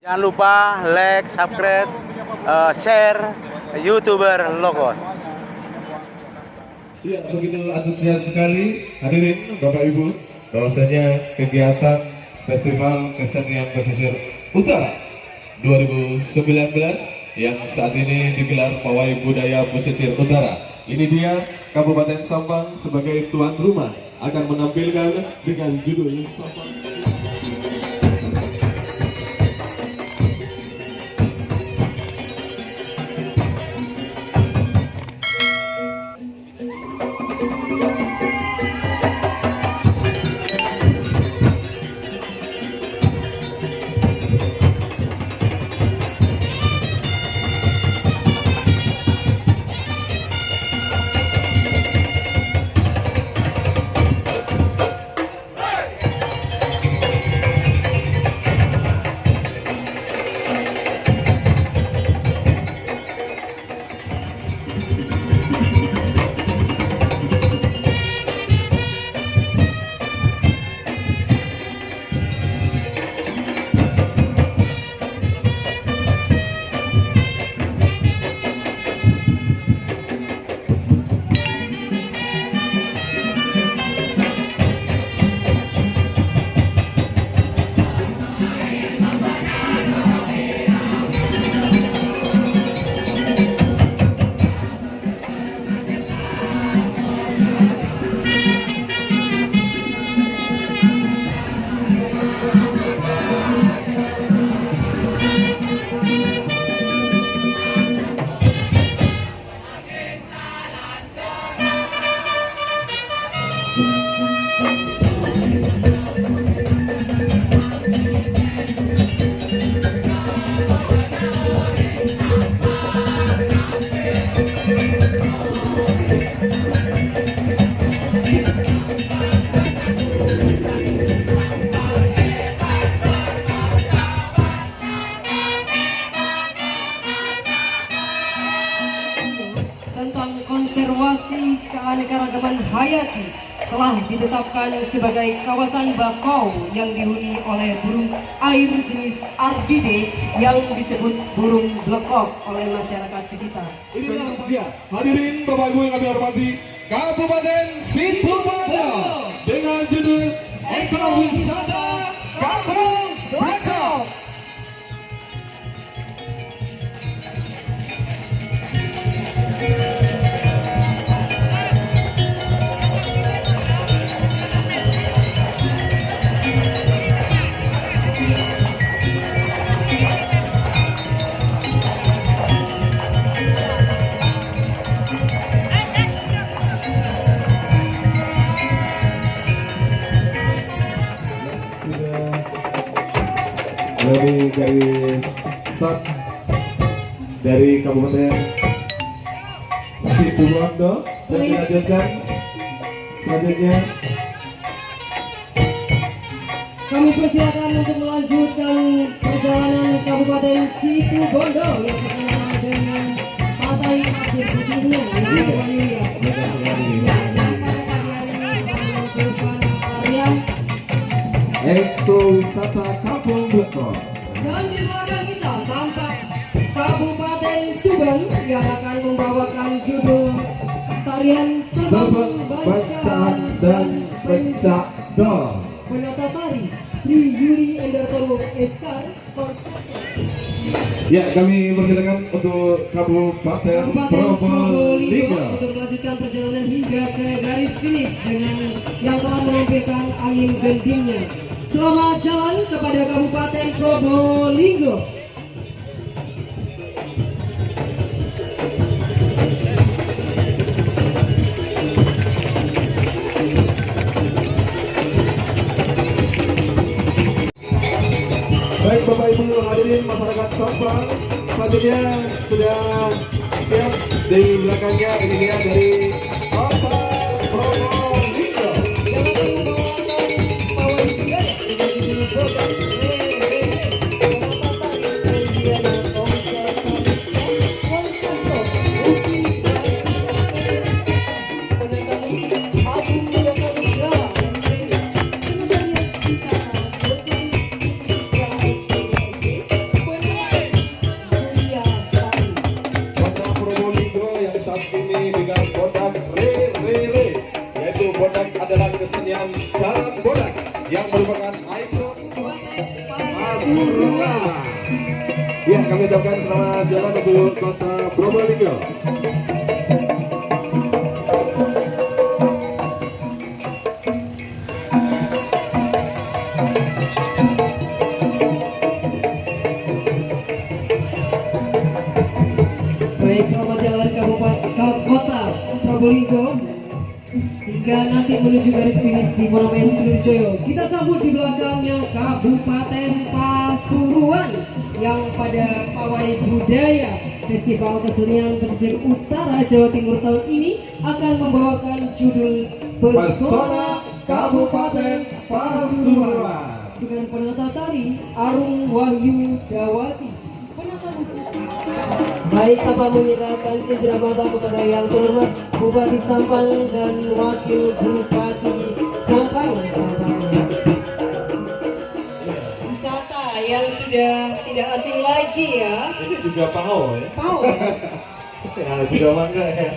Jangan lupa like, subscribe, share YouTuber Logos. Iya, begitu antusias sekali hadirin Bapak Ibu bahwasanya kegiatan Festival Kesenian Pesisir Utara 2019 yang saat ini digelar Pawai Budaya Pesisir Utara. Ini dia Kabupaten Sampang sebagai tuan rumah akan menampilkan dengan judul Sampang. Tentang konservasi keanekaragaman hayati telah ditetapkan sebagai kawasan bakau yang dihuni oleh burung air jenis Ardide yang disebut burung blekok oleh masyarakat sekitar. Inilah dia hadirin Bapak Ibu yang kami hormati, Kabupaten Situbondo dengan judul Ekowisata Kampung Blekok. Dari start dari Kabupaten Situbondo dan dilanjutkan selanjutnya Kami persilakan untuk melanjutkan perjalanan Kabupaten Situbondo yang terkenal dengan pantai pasir putihnya yang Waluya. Dan pada pagi hari ini kami meluncurkan tarian Ekowisata Kampung Blekok. dan di belakang kita tampak Kabupaten Tuban yang akan membawakan judul tarian terbang Bacaan dan Pencak Dor. Penata tari Tri Yuri Endartono Eskar. Ya, kami persilakan untuk Kabupaten Probolinggo. Untuk melanjutkan perjalanan hingga ke garis finish dengan yang telah menampilkan angin gentingnya. Selamat jalan kepada Kabupaten Probolinggo. Baik Bapak Ibu hadirin masyarakat Sampang, selanjutnya sudah siap di belakangnya ini dia dari Bapak Probolinggo. Pasuruan. Ya, kami ucapkan selamat jalan untuk kota Probolinggo. Baik, selamat jalan Kabupaten Kota Probolinggo hingga nanti menuju garis finish di Monumen Trunojoyo. Kita sambut di belakangnya Kabupaten Pasuruan yang pada pawai budaya Festival Kesenian Pesisir Utara Jawa Timur tahun ini akan membawakan judul Pesona Kabupaten Pasuruan. dengan penata tari Arung Wahyu Dawati. Penata musik. Baik, tanpa menyerahkan cendera mata kepada yang terhormat Bupati Sampang dan Wakil Bupati Sampang. Wisata yang sudah tidak asing lagi ya. Ini juga Pao ya. Pao. Ya, juga mangga ya.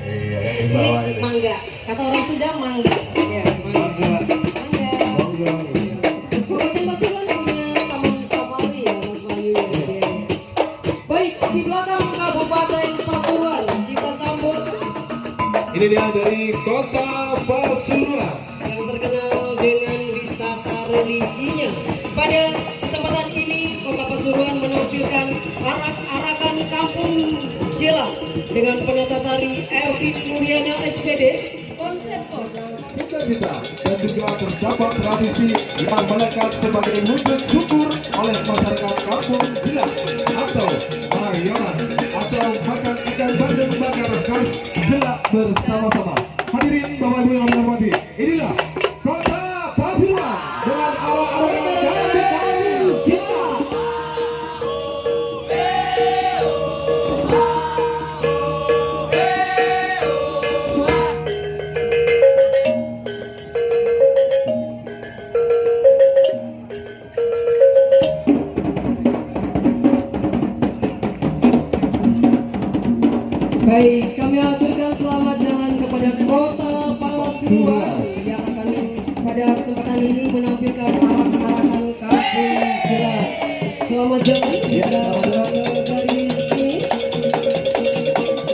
Iya, yang di bawah Ini ini. mangga. Kata orang Sunda mangga. Ya, mangga. Mangga. Mangga. Mangga. Kabupaten Pasuruan punya taman safari ya, Mas Wahyu. Ya. Baik, di belakang Kabupaten Pasuruan kita sambut Ini dia dari kota Pasuruan. yang terkenal dengan wisata religinya. Pada kesempatan ini, Kota Pasuruan menampilkan arak-arakan kampung Jela dengan penata tari Erwin Mulyana SPD, konseptor. Cita-cita dan juga terdapat tradisi yang melekat sebagai wujud syukur oleh masyarakat kampung Jela atau Mayoran atau makan ikan bandeng bakar khas Jela bersama-sama. Hadirin Bapak Ibu yang kami hormati, inilah kota Pasuruan dengan arak-arakan kampung Jela. Baik, kami aturkan selamat jalan kepada Kota Pasuruan yang akan pada kesempatan ini menampilkan arak-arakan kampung Jela. Selamat jalan. Ya, selamat jalan. Dari sini.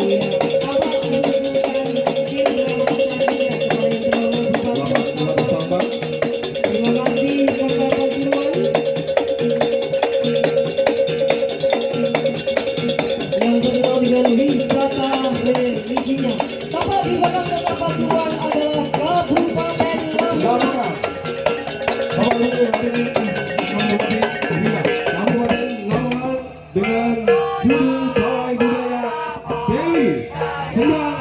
Iya, apa menunjukkan cendera matanya kepada yang terhormat Bupati Selamat Sampang. Terima kasih Kota Pasuruan yang terkenal dengan wisata religinya. Tepat di belakang Kota Pasuruan adalah Kabupaten Lamongan. Bapak Ibu hadirin menghormati, inilah Kabupaten Lamongan dengan judul pawai budaya Dewi Sendang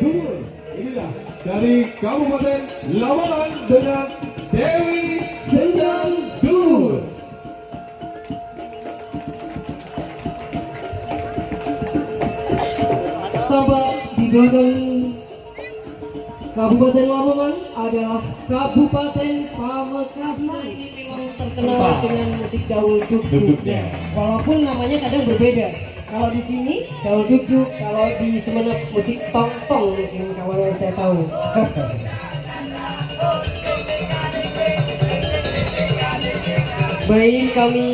Dulur. Inilah dari Kabupaten Lamongan dengan Dewi Sendang Dulur. Tampak di belakang Kabupaten Lamongan adalah Kabupaten Pamekasan. Ini memang terkenal dengan musik gaul dugdugnya. Walaupun namanya kadang berbeda. Kalau di sini gaul dugdug, kalau di Semenep musik tong-tong mungkin kawan saya tahu. Baik, kami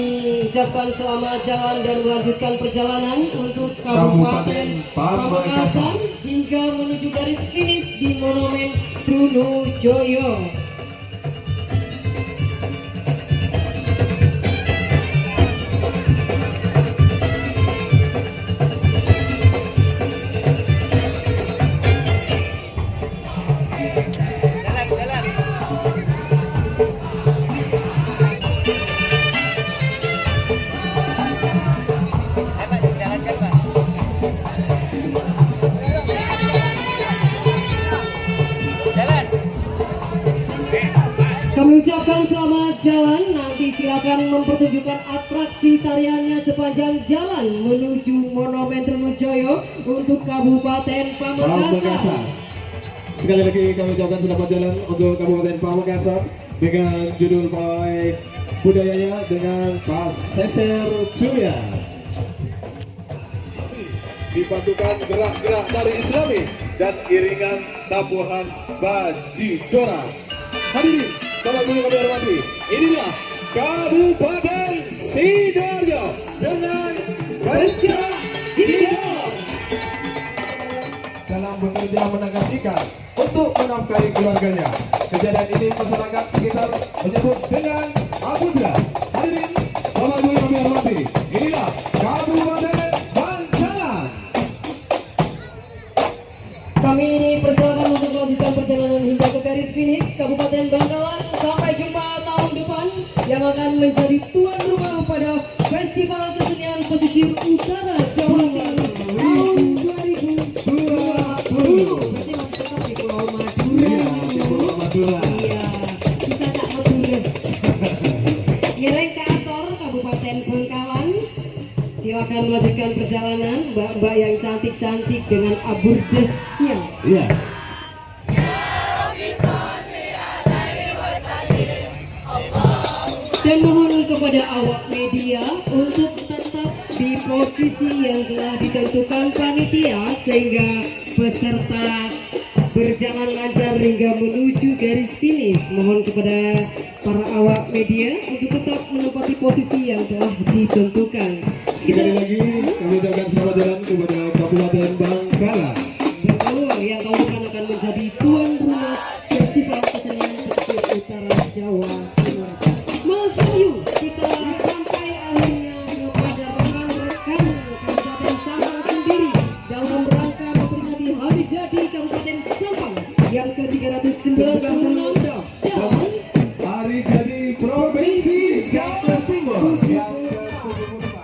ucapkan selamat jalan dan melanjutkan perjalanan untuk Kabupaten Pamekasan hingga menuju garis finish di Monumen Trunojoyo. Kami ucapkan selamat jalan. Nanti silakan mempertunjukkan atraksi tariannya sepanjang jalan menuju Monumen Trunojoyo untuk Kabupaten Pamekasan. Sekali lagi kami ucapkan selamat jalan untuk Kabupaten Pamekasan dengan judul pawai budayanya dengan Pas Seser Curia. Dipandukan gerak-gerak tari Islami dan iringan tabuhan Bajidora. Hadirin, Bapak Ibu kami hormati, inilah Kabupaten Sidoarjo dengan Pencak Cirebon dalam bekerja menangkap ikan untuk menafkahi keluarganya. Kejadian ini masyarakat sekitar menyebut dengan Abudra. Hadirin Bapak Ibu yang kami hormati, inilah Kabupaten Bangkalan. Kami persilakan untuk melanjutkan perjalanan hingga ke garis finish Kabupaten Bangkalan. Sampai jumpa tahun depan yang akan menjadi tuan rumah pada Festival Kesenian Pesisir Utara Jawa Timur tahun 2020. Berarti masih tetap di Pulau Madura. Pulau Madura. Iya, kita tak Madura. Ngereng ke Ator Kabupaten Bangkalan. Silakan melanjutkan perjalanan mbak-mbak yang cantik-cantik dengan aburdehnya. Iya. Dan mohon kepada awak media untuk tetap di posisi yang telah ditentukan panitia sehingga peserta berjalan lancar hingga menuju garis finish. Mohon kepada para awak media untuk tetap menempati posisi yang telah ditentukan. Sekali lagi kami ucapkan selamat jalan kepada Kabupaten Bangkalan. Betul, yang tahun depan akan menjadi tuan rumah Festival Kesenian Pesisir Utara Jawa Timur. Mas Ayu, kita sampai akhirnya kepada rekan-rekan Kabupaten Sampang sendiri dalam rangka memperingati hari jadi Kabupaten Sampang yang ke-396 dan Hari jadi Provinsi Jawa Timur yang ke-74.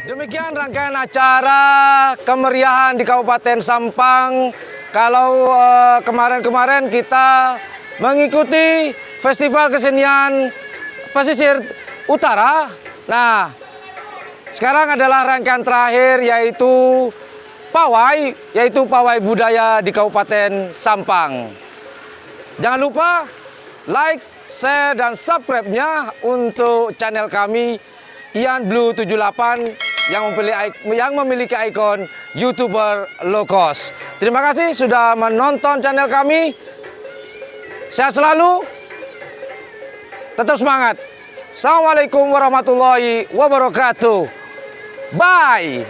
Demikian rangkaian acara kemeriahan di Kabupaten Sampang. Kalau kemarin-kemarin kita mengikuti Festival Kesenian Pesisir Utara. Nah, sekarang adalah rangkaian terakhir yaitu pawai budaya di Kabupaten Sampang. Jangan lupa like, share, dan subscribe-nya untuk channel kami Ian Blue 78 yang memiliki ikon YouTuber low cost. Terima kasih sudah menonton channel kami. Sehat selalu. Tetap semangat. Assalamualaikum warahmatullahi wabarakatuh. Bye.